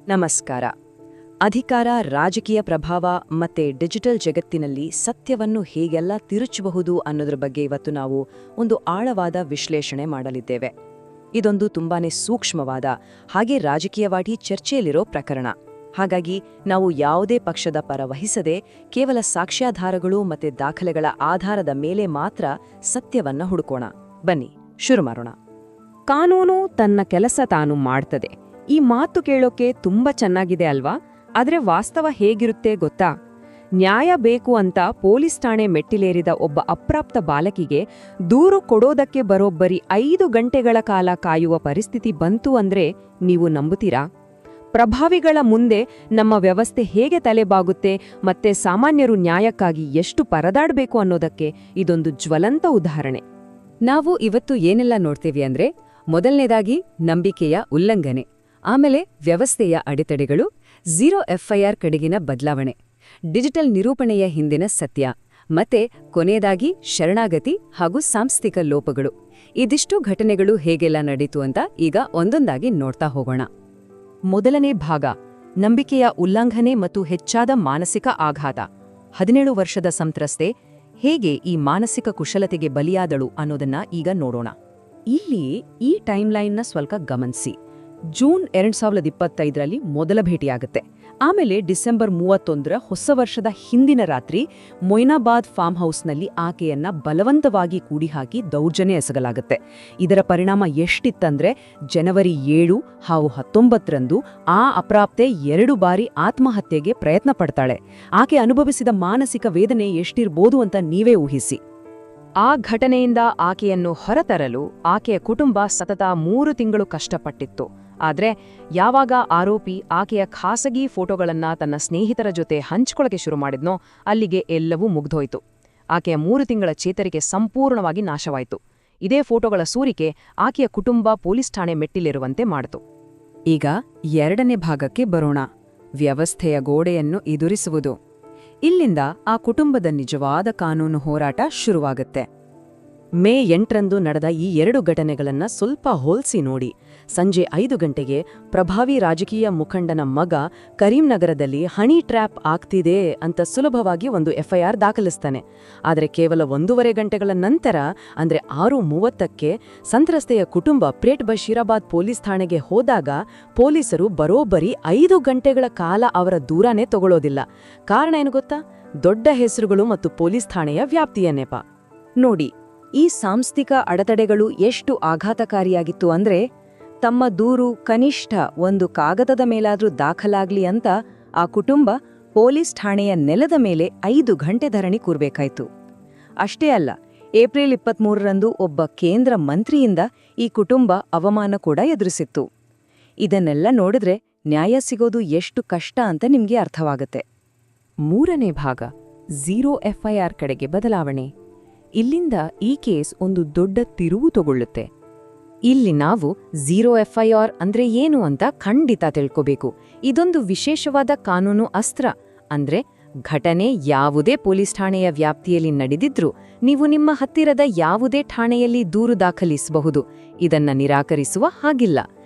ನಮಸ್ಕಾರ. ಅಧಿಕಾರ, ರಾಜಕೀಯ ಪ್ರಭಾವ ಮತ್ತೆ ಡಿಜಿಟಲ್ ಜಗತ್ತಿನಲ್ಲಿ ಸತ್ಯವನ್ನು ಹೇಗೆಲ್ಲ ತಿರುಚಬಹುದು ಅನ್ನೋದ್ರ ಬಗ್ಗೆ ಇವತ್ತು ನಾವು ಒಂದು ಆಳವಾದ ವಿಶ್ಲೇಷಣೆ ಮಾಡಲಿದ್ದೇವೆ. ಇದೊಂದು ತುಂಬಾನೇ ಸೂಕ್ಷ್ಮವಾದ ಹಾಗೆ ರಾಜಕೀಯವಾಗಿ ಚರ್ಚೆಯಲ್ಲಿರೋ ಪ್ರಕರಣ. ಹಾಗಾಗಿ ನಾವು ಯಾವುದೇ ಪಕ್ಷದ ಪರ ವಹಿಸದೆ ಕೇವಲ ಸಾಕ್ಷ್ಯಾಧಾರಗಳು ಮತ್ತೆ ದಾಖಲೆಗಳ ಆಧಾರದ ಮೇಲೆ ಮಾತ್ರ ಸತ್ಯವನ್ನ ಹುಡುಕೋಣ. ಬನ್ನಿ ಶುರು ಮಾಡೋಣ. ಕಾನೂನು ತನ್ನ ಕೆಲಸ ತಾನು ಮಾಡ್ತದೆ. ಈ ಮಾತು ಕೇಳೋಕೆ ತುಂಬಾ ಚೆನ್ನಾಗಿದೆ ಅಲ್ವಾ? ಆದ್ರೆ ವಾಸ್ತವ ಹೇಗಿರುತ್ತೆ ಗೊತ್ತಾ? ನ್ಯಾಯ ಬೇಕು ಅಂತ ಪೊಲೀಸ್ ಠಾಣೆ ಮೆಟ್ಟಿಲೇರಿದ ಒಬ್ಬ ಅಪ್ರಾಪ್ತ ಬಾಲಕಿಗೆ ದೂರು ಕೊಡೋದಕ್ಕೆ ಬರೋಬ್ಬರಿ 5 ಗಂಟೆಗಳ ಕಾಲ ಕಾಯುವ ಪರಿಸ್ಥಿತಿ ಬಂತು ಅಂದ್ರೆ ನೀವು ನಂಬುತ್ತೀರಾ? ಪ್ರಭಾವಿಗಳ ಮುಂದೆ ನಮ್ಮ ವ್ಯವಸ್ಥೆ ಹೇಗೆ ತಲೆಬಾಗುತ್ತೆ ಮತ್ತೆ ಸಾಮಾನ್ಯರು ನ್ಯಾಯಕ್ಕಾಗಿ ಎಷ್ಟು ಪರದಾಡಬೇಕು ಅನ್ನೋದಕ್ಕೆ ಇದೊಂದು ಜ್ವಲಂತ ಉದಾಹರಣೆ. ನಾವು ಇವತ್ತು ಏನೆಲ್ಲ ನೋಡ್ತೇವೆ ಅಂದ್ರೆ, ಮೊದಲನೇದಾಗಿ ನಂಬಿಕೆಯ ಉಲ್ಲಂಘನೆ, ಆಮೇಲೆ ವ್ಯವಸ್ಥೆಯ ಅಡೆತಡೆಗಳು, ಝೀರೋ ಎಫ್ಐಆರ್ ಕಡೆಗಿನ ಬದಲಾವಣೆ, ಡಿಜಿಟಲ್ ನಿರೂಪಣೆಯ ಹಿಂದಿನ ಸತ್ಯ, ಮತ್ತೆ ಕೊನೆಯದಾಗಿ ಶರಣಾಗತಿ ಹಾಗೂ ಸಾಂಸ್ಥಿಕ ಲೋಪಗಳು. ಇದಿಷ್ಟು ಘಟನೆಗಳು ಹೇಗೆಲ್ಲ ನಡೀತು ಅಂತ ಈಗ ಒಂದೊಂದಾಗಿ ನೋಡ್ತಾ ಹೋಗೋಣ. ಮೊದಲನೇ ಭಾಗ, ನಂಬಿಕೆಯ ಉಲ್ಲಂಘನೆ ಮತ್ತು ಹೆಚ್ಚಾದ ಮಾನಸಿಕ ಆಘಾತ. 17 ವರ್ಷದ ಸಂತ್ರಸ್ತೆ ಹೇಗೆ ಈ ಮಾನಸಿಕ ಕುಶಲತೆಗೆ ಬಲಿಯಾದಳು ಅನ್ನೋದನ್ನ ಈಗ ನೋಡೋಣ. ಇಲ್ಲಿ ಈ ಟೈಮ್ಲೈನ್ನ ಸ್ವಲ್ಪ ಗಮನಿಸಿ. ಜೂನ್ 2025ರಲ್ಲಿ ಮೊದಲ ಭೇಟಿಯಾಗುತ್ತೆ. ಆಮೇಲೆ ಡಿಸೆಂಬರ್ 31ರ ಹೊಸ ವರ್ಷದ ಹಿಂದಿನ ರಾತ್ರಿ ಮೊಯ್ನಾಬಾದ್ ಫಾರ್ಮ್ ಹೌಸ್ನಲ್ಲಿ ಆಕೆಯನ್ನ ಬಲವಂತವಾಗಿ ಕೂಡಿಹಾಕಿ ದೌರ್ಜನ್ಯ ಎಸಗಲಾಗುತ್ತೆ. ಇದರ ಪರಿಣಾಮ ಎಷ್ಟಿತ್ತಂದ್ರೆ, ಜನವರಿ 7 ಹಾಗೂ 19ರಂದು ಆ ಅಪ್ರಾಪ್ತೆ 2 ಬಾರಿ ಆತ್ಮಹತ್ಯೆಗೆ ಪ್ರಯತ್ನ ಪಡ್ತಾಳೆ. ಆಕೆ ಅನುಭವಿಸಿದ ಮಾನಸಿಕ ವೇದನೆ ಎಷ್ಟಿರ್ಬೋದು ಅಂತ ನೀವೇ ಊಹಿಸಿ. ಆ ಘಟನೆಯಿಂದ ಆಕೆಯನ್ನು ಹೊರತರಲು ಆಕೆಯ ಕುಟುಂಬ ಸತತ 3 ತಿಂಗಳು ಕಷ್ಟಪಟ್ಟಿತ್ತು. ಆದ್ರೆ ಯಾವಾಗ ಆರೋಪಿ ಆಕೆಯ ಖಾಸಗಿ ಫೋಟೋಗಳನ್ನ ತನ್ನ ಸ್ನೇಹಿತರ ಜೊತೆ ಹಂಚಿಕೊಳ್ಳಕ್ಕೆ ಶುರು ಮಾಡಿದ್ನೋ, ಅಲ್ಲಿಗೆ ಎಲ್ಲವೂ ಮುಗ್ದೋಯ್ತು. ಆಕೆಯ 3 ತಿಂಗಳ ಚೇತರಿಕೆ ಸಂಪೂರ್ಣವಾಗಿ ನಾಶವಾಯಿತು. ಇದೇ ಫೋಟೋಗಳ ಸೋರಿಕೆ ಆಕೆಯ ಕುಟುಂಬ ಪೊಲೀಸ್ ಠಾಣೆ ಮೆಟ್ಟಿಲೇರುವಂತೆ ಮಾಡಿತು. ಈಗ ಎರಡನೇ ಭಾಗಕ್ಕೆ ಬರೋಣ, ವ್ಯವಸ್ಥೆಯ ಗೋಡೆಯನ್ನು ಎದುರಿಸುವುದು. ಇಲ್ಲಿಂದ ಆ ಕುಟುಂಬದ ನಿಜವಾದ ಕಾನೂನು ಹೋರಾಟ ಶುರುವಾಗುತ್ತೆ. ಮೇ 8ರಂದು ನಡೆದ ಈ 2 ಘಟನೆಗಳನ್ನ ಸ್ವಲ್ಪ ಹೋಲ್ಸಿ ನೋಡಿ. ಸಂಜೆ 5 ಗಂಟೆಗೆ ಪ್ರಭಾವಿ ರಾಜಕೀಯ ಮುಖಂಡನ ಮಗ ಕರೀಂನಗರದಲ್ಲಿ ಹನಿ ಟ್ರ್ಯಾಪ್ ಆಗ್ತಿದೆ ಅಂತ ಸುಲಭವಾಗಿ ಒಂದು ಎಫ್ಐಆರ್ ದಾಖಲಿಸ್ತಾನೆ. ಆದರೆ ಕೇವಲ 1.5 ಗಂಟೆಗಳ ನಂತರ, ಅಂದ್ರೆ 6:30ಕ್ಕೆ ಸಂತ್ರಸ್ತೆಯ ಕುಟುಂಬ ಪೇಟ್ ಬಶೀರಾಬಾದ್ ಪೊಲೀಸ್ ಠಾಣೆಗೆ ಹೋದಾಗ ಪೊಲೀಸರು ಬರೋಬ್ಬರಿ 5 ಗಂಟೆಗಳ ಕಾಲ ಅವರ ದೂರನೇ ತಗೊಳ್ಳೋದಿಲ್ಲ. ಕಾರಣ ಏನು ಗೊತ್ತಾ? ದೊಡ್ಡ ಹೆಸರುಗಳು ಮತ್ತು ಪೊಲೀಸ್ ಠಾಣೆಯ ವ್ಯಾಪ್ತಿಯ ನೆಪ. ನೋಡಿ, ಈ ಸಾಂಸ್ಥಿಕ ಅಡೆತಡೆಗಳು ಎಷ್ಟು ಆಘಾತಕಾರಿಯಾಗಿತ್ತು ಅಂದ್ರೆ, ತಮ್ಮ ದೂರು ಕನಿಷ್ಠ ಒಂದು ಕಾಗದದ ಮೇಲಾದ್ರೂ ದಾಖಲಾಗ್ಲಿ ಅಂತ ಆ ಕುಟುಂಬ ಪೊಲೀಸ್ ಠಾಣೆಯ ನೆಲದ ಮೇಲೆ 5 ಗಂಟೆ ಧರಣಿ ಕೂರ್ಬೇಕಾಯ್ತು. ಅಷ್ಟೇ ಅಲ್ಲ, ಏಪ್ರಿಲ್ 23ರಂದು ಒಬ್ಬ ಕೇಂದ್ರ ಮಂತ್ರಿಯಿಂದ ಈ ಕುಟುಂಬ ಅವಮಾನ ಕೂಡ ಎದುರಿಸಿತ್ತು. ಇದನ್ನೆಲ್ಲ ನೋಡಿದ್ರೆ ನ್ಯಾಯ ಸಿಗೋದು ಎಷ್ಟು ಕಷ್ಟ ಅಂತ ನಿಮ್ಗೆ ಅರ್ಥವಾಗುತ್ತೆ. ಮೂರನೇ ಭಾಗ, ಝೀರೋ ಎಫ್ಐಆರ್ ಕಡೆಗೆ ಬದಲಾವಣೆ. ಇಲ್ಲಿಂದ ಈ ಕೇಸ್ ಒಂದು ದೊಡ್ಡ ತಿರುವು ತಗೊಳ್ಳುತ್ತೆ. ಇಲ್ಲಿ ನಾವು ಝೀರೋ ಎಫ್ಐಆರ್ ಅಂದ್ರೆ ಏನು ಅಂತ ಖಂಡಿತ ತಿಳ್ಕೋಬೇಕು. ಇದೊಂದು ವಿಶೇಷವಾದ ಕಾನೂನು ಅಸ್ತ್ರ. ಅಂದ್ರೆ ಘಟನೆ ಯಾವುದೇ ಪೊಲೀಸ್ ಠಾಣೆಯ ವ್ಯಾಪ್ತಿಯಲ್ಲಿ ನಡೆದಿದ್ರೂ ನೀವು ನಿಮ್ಮ ಹತ್ತಿರದ ಯಾವುದೇ ಠಾಣೆಯಲ್ಲಿ ದೂರು ದಾಖಲಿಸಬಹುದು. ಇದನ್ನ ನಿರಾಕರಿಸುವ ಹಾಗಿಲ್ಲ.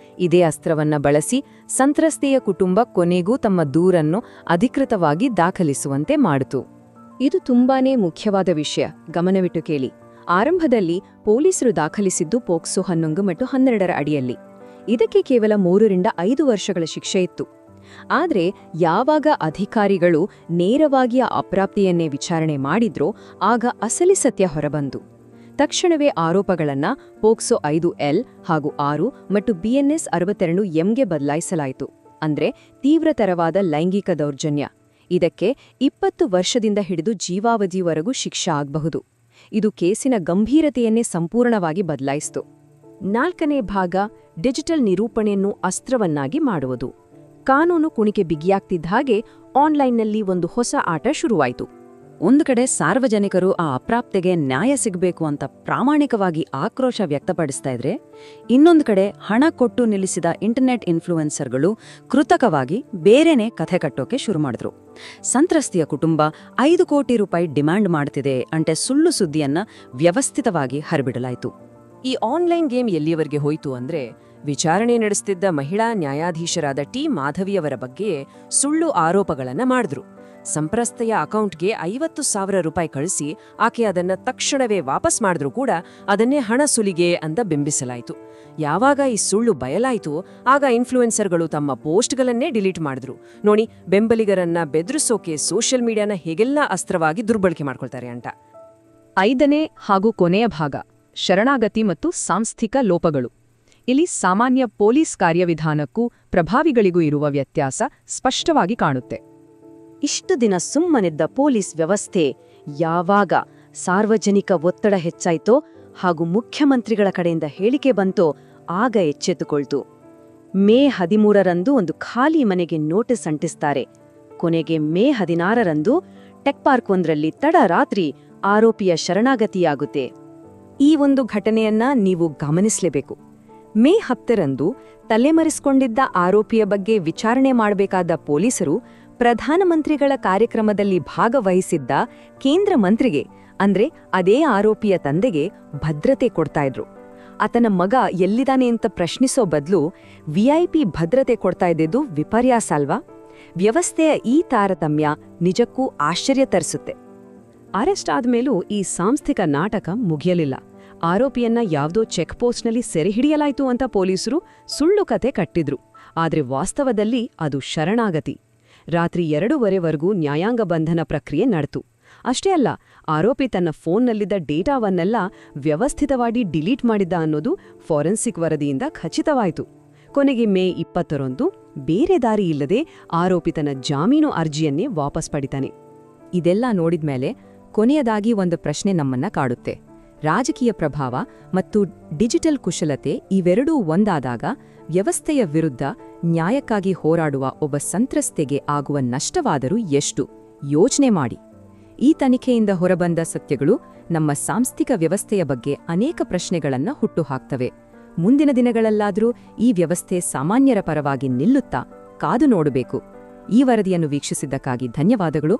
ಇದೇ ಅಸ್ತ್ರವನ್ನ ಬಳಸಿ ಸಂತ್ರಸ್ತೆಯ ಕುಟುಂಬ ಕೊನೆಗೂ ತಮ್ಮ ದೂರನ್ನು ಅಧಿಕೃತವಾಗಿ ದಾಖಲಿಸುವಂತೆ ಮಾಡಿತು. ಇದು ತುಂಬಾನೇ ಮುಖ್ಯವಾದ ವಿಷಯ, ಗಮನವಿಟ್ಟು ಕೇಳಿ. ಆರಂಭದಲ್ಲಿ ಪೊಲೀಸರು ದಾಖಲಿಸಿದ್ದು ಪೋಕ್ಸೋ 11 ಮತ್ತು 12ರ ಅಡಿಯಲ್ಲಿ. ಇದಕ್ಕೆ ಕೇವಲ 3 ರಿಂದ 5 ವರ್ಷಗಳ ಶಿಕ್ಷೆ ಇತ್ತು. ಆದ್ರೆ ಯಾವಾಗ ಅಧಿಕಾರಿಗಳು ನೇರವಾಗಿ ಆ ಅಪ್ರಾಪ್ತಿಯನ್ನೇ ವಿಚಾರಣೆ ಮಾಡಿದ್ರೋ, ಆಗ ಅಸಲಿ ಸತ್ಯ ಹೊರಬಂತು. ತಕ್ಷಣವೇ ಆರೋಪಗಳನ್ನ ಪೋಕ್ಸೋ 5L ಹಾಗೂ 6 ಮತ್ತು BNS 62M ಬದಲಾಯಿಸಲಾಯಿತು. ಅಂದ್ರೆ ತೀವ್ರತರವಾದ ಲೈಂಗಿಕ ದೌರ್ಜನ್ಯ. ಇದಕ್ಕೆ 20 ವರ್ಷದಿಂದ ಹಿಡಿದು ಜೀವಾವಧಿವರೆಗೂ ಶಿಕ್ಷೆ ಆಗಬಹುದು. ಇದು ಕೇಸಿನ ಗಂಭೀರತೆಯನ್ನೇ ಸಂಪೂರ್ಣವಾಗಿ ಬದಲಾಯಿಸಿತು. 4ನೇ ಭಾಗ, ಡಿಜಿಟಲ್ ನಿರೂಪಣೆಯನ್ನು ಅಸ್ತ್ರವನ್ನಾಗಿ ಮಾಡುವುದು. ಕಾನೂನು ಕುಣಿಕೆ ಬಿಗಿಯಾಗ್ತಿದ್ದ ಹಾಗೆ ಆನ್ಲೈನ್ನಲ್ಲಿ ಒಂದು ಹೊಸ ಆಟ ಶುರುವಾಯಿತು. ಒಂದು ಕಡೆ ಸಾರ್ವಜನಿಕರು ಆ ಅಪ್ರಾಪ್ತೆಗೆ ನ್ಯಾಯ ಸಿಗಬೇಕು ಅಂತ ಪ್ರಾಮಾಣಿಕವಾಗಿ ಆಕ್ರೋಶ ವ್ಯಕ್ತಪಡಿಸ್ತಾ ಇದ್ರೆ, ಇನ್ನೊಂದು ಕಡೆ ಹಣ ಕೊಟ್ಟು ನಿಲ್ಲಿಸಿದ ಇಂಟರ್ನೆಟ್ ಇನ್ಫ್ಲೂಯೆನ್ಸರ್ಗಳು ಕೃತಕವಾಗಿ ಬೇರೆನೇ ಕಥೆ ಕಟ್ಟೋಕೆ ಶುರು ಮಾಡಿದ್ರು. ಸಂತ್ರಸ್ತೆಯ ಕುಟುಂಬ 5 ಕೋಟಿ ರೂಪಾಯಿ ಡಿಮ್ಯಾಂಡ್ ಮಾಡ್ತಿದೆ ಅಂತೆ ಸುಳ್ಳು ಸುದ್ದಿಯನ್ನ ವ್ಯವಸ್ಥಿತವಾಗಿ ಹರಿಬಿಡಲಾಯಿತು. ಈ ಆನ್ಲೈನ್ ಗೇಮ್ ಎಲ್ಲಿಯವರೆಗೆ ಹೋಯಿತು ಅಂದ್ರೆ, ವಿಚಾರಣೆ ನಡೆಸುತ್ತಿದ್ದ ಮಹಿಳಾ ನ್ಯಾಯಾಧೀಶರಾದ ಟಿ ಮಾಧವಿಯವರ ಬಗ್ಗೆ ಸುಳ್ಳು ಆರೋಪಗಳನ್ನ ಮಾಡಿದ್ರು. ಸಂತ್ರಸ್ತೆಯ ಅಕೌಂಟ್ಗೆ 50,000 ರೂಪಾಯಿ ಕಳಿಸಿ ಆಕೆ ಅದನ್ನ ತಕ್ಷಣವೇ ವಾಪಸ್ ಮಾಡಿದ್ರೂ ಕೂಡ ಅದನ್ನೇ ಹಣ ಸುಲಿಗೆ ಅಂತ ಬಿಂಬಿಸಲಾಯಿತು. ಯಾವಾಗ ಈ ಸುಳ್ಳು ಬಯಲಾಯಿತು ಆಗ ಇನ್ಫ್ಲೂಯೆನ್ಸರ್ಗಳು ತಮ್ಮ ಪೋಸ್ಟ್ಗಳನ್ನೇ ಡಿಲೀಟ್ ಮಾಡಿದ್ರು. ನೋಡಿ, ಬೆಂಬಲಿಗರನ್ನ ಬೆದರಿಸೋಕೆ ಸೋಷಿಯಲ್ ಮೀಡಿಯಾನ ಹೇಗೆಲ್ಲ ಅಸ್ತ್ರವಾಗಿ ದುರ್ಬಳಕೆ ಮಾಡ್ಕೊಳ್ತಾರೆ ಅಂತ. 5ನೇ ಹಾಗೂ ಕೊನೆಯ ಭಾಗ, ಶರಣಾಗತಿ ಮತ್ತು ಸಾಂಸ್ಥಿಕ ಲೋಪಗಳು. ಇಲ್ಲಿ ಸಾಮಾನ್ಯ ಪೊಲೀಸ್ ಕಾರ್ಯವಿಧಾನಕ್ಕೂ ಪ್ರಭಾವಿಗಳಿಗೂ ಇರುವ ವ್ಯತ್ಯಾಸ ಸ್ಪಷ್ಟವಾಗಿ ಕಾಣುತ್ತೆ. ಇಷ್ಟು ದಿನ ಸುಮ್ಮನಿದ್ದ ಪೊಲೀಸ್ ವ್ಯವಸ್ಥೆ ಯಾವಾಗ ಸಾರ್ವಜನಿಕ ಒತ್ತಡ ಹೆಚ್ಚಾಯ್ತೋ ಹಾಗೂ ಮುಖ್ಯಮಂತ್ರಿಗಳ ಕಡೆಯಿಂದ ಹೇಳಿಕೆ ಬಂತೋ ಆಗ ಎಚ್ಚೆತ್ತುಕೊಳ್ತು. ಮೇ 13ರಂದು ಒಂದು ಖಾಲಿ ಮನೆಗೆ ನೋಟಿಸ್ ಅಂಟಿಸ್ತಾರೆ. ಕೊನೆಗೆ ಮೇ 16ರಂದು ಟೆಕ್ ಪಾರ್ಕ್ ಒಂದರಲ್ಲಿ ತಡರಾತ್ರಿ ಆರೋಪಿಯ ಶರಣಾಗತಿಯಾಗುತ್ತೆ. ಈ ಒಂದು ಘಟನೆಯನ್ನ ನೀವು ಗಮನಿಸಲೇಬೇಕು. ಮೇ 10ರಂದು ತಲೆಮರೆಸಿಕೊಂಡಿದ್ದ ಆರೋಪಿಯ ಬಗ್ಗೆ ವಿಚಾರಣೆ ಮಾಡಬೇಕಾದ ಪೊಲೀಸರು ಪ್ರಧಾನಮಂತ್ರಿಗಳ ಕಾರ್ಯಕ್ರಮದಲ್ಲಿ ಭಾಗವಹಿಸಿದ್ದ ಕೇಂದ್ರ ಮಂತ್ರಿಗೆ ಅಂದ್ರೆ ಅದೇ ಆರೋಪಿಯ ತಂದೆಗೆ ಭದ್ರತೆ ಕೊಡ್ತಾ ಇದ್ರು. ಆತನ ಮಗ ಎಲ್ಲಿದ್ದಾನೆ ಅಂತ ಪ್ರಶ್ನಿಸೋ ಬದಲು ವಿಐಪಿ ಭದ್ರತೆ ಕೊಡ್ತಾ ಇದ್ದಿದ್ದು ವಿಪರ್ಯಾಸ ಅಲ್ವಾ? ವ್ಯವಸ್ಥೆಯ ಈ ತಾರತಮ್ಯ ನಿಜಕ್ಕೂ ಆಶ್ಚರ್ಯ ತರಿಸುತ್ತೆ. ಅರೆಸ್ಟ್ ಆದ್ಮೇಲೂ ಈ ಸಾಂಸ್ಥಿಕ ನಾಟಕ ಮುಗಿಯಲಿಲ್ಲ. ಆರೋಪಿಯನ್ನ ಯಾವುದೋ ಚೆಕ್ ಪೋಸ್ಟ್ನಲ್ಲಿ ಸೆರೆ ಹಿಡಿಯಲಾಯ್ತು ಅಂತ ಪೊಲೀಸರು ಸುಳ್ಳು ಕತೆ ಕಟ್ಟಿದ್ರು. ಆದ್ರೆ ವಾಸ್ತವದಲ್ಲಿ ಅದು ಶರಣಾಗತಿ. ರಾತ್ರಿ 2:15ವರೆಗೂ ನ್ಯಾಯಾಂಗ ಬಂಧನ ಪ್ರಕ್ರಿಯೆ ನಡೆತು. ಅಷ್ಟೇ ಅಲ್ಲ, ಆರೋಪಿ ತನ್ನ ಫೋನ್ನಲ್ಲಿದ್ದ ಡೇಟಾವನ್ನೆಲ್ಲ ವ್ಯವಸ್ಥಿತವಾಗಿ ಡಿಲೀಟ್ ಮಾಡಿದ್ದ ಅನ್ನೋದು ಫಾರೆನ್ಸಿಕ್ ವರದಿಯಿಂದ ಖಚಿತವಾಯಿತು. ಕೊನೆಗೆ ಮೇ 20ರಂದು ಬೇರೆ ದಾರಿ ಇಲ್ಲದೆ ಆರೋಪಿ ತನ್ನ ಜಾಮೀನು ಅರ್ಜಿಯನ್ನೇ ವಾಪಸ್ ಪಡಿತಾನೆ. ಇದೆಲ್ಲ ನೋಡಿದ್ಮೇಲೆ ಕೊನೆಯದಾಗಿ ಒಂದು ಪ್ರಶ್ನೆ ನಮ್ಮನ್ನ ಕಾಡುತ್ತೆ. ರಾಜಕೀಯ ಪ್ರಭಾವ ಮತ್ತು ಡಿಜಿಟಲ್ ಕುಶಲತೆ ಇವೆರಡೂ ಒಂದಾದಾಗ ವ್ಯವಸ್ಥೆಯ ವಿರುದ್ಧ ನ್ಯಾಯಕ್ಕಾಗಿ ಹೋರಾಡುವ ಒಬ್ಬ ಸಂತ್ರಸ್ತೆಗೆ ಆಗುವ ನಷ್ಟವಾದರೂ ಎಷ್ಟು? ಯೋಚನೆ ಮಾಡಿ. ಈ ತನಿಖೆಯಿಂದ ಹೊರಬಂದ ಸತ್ಯಗಳು ನಮ್ಮ ಸಾಂಸ್ಥಿಕ ವ್ಯವಸ್ಥೆಯ ಬಗ್ಗೆ ಅನೇಕ ಪ್ರಶ್ನೆಗಳನ್ನ ಹುಟ್ಟುಹಾಕ್ತವೆ. ಮುಂದಿನ ದಿನಗಳಲ್ಲಾದರೂ ಈ ವ್ಯವಸ್ಥೆ ಸಾಮಾನ್ಯರ ಪರವಾಗಿ ನಿಲ್ಲುತ್ತಾ? ಕಾದು ನೋಡಬೇಕು. ಈ ವರದಿಯನ್ನು ವೀಕ್ಷಿಸಿದ್ದಕ್ಕಾಗಿ ಧನ್ಯವಾದಗಳು.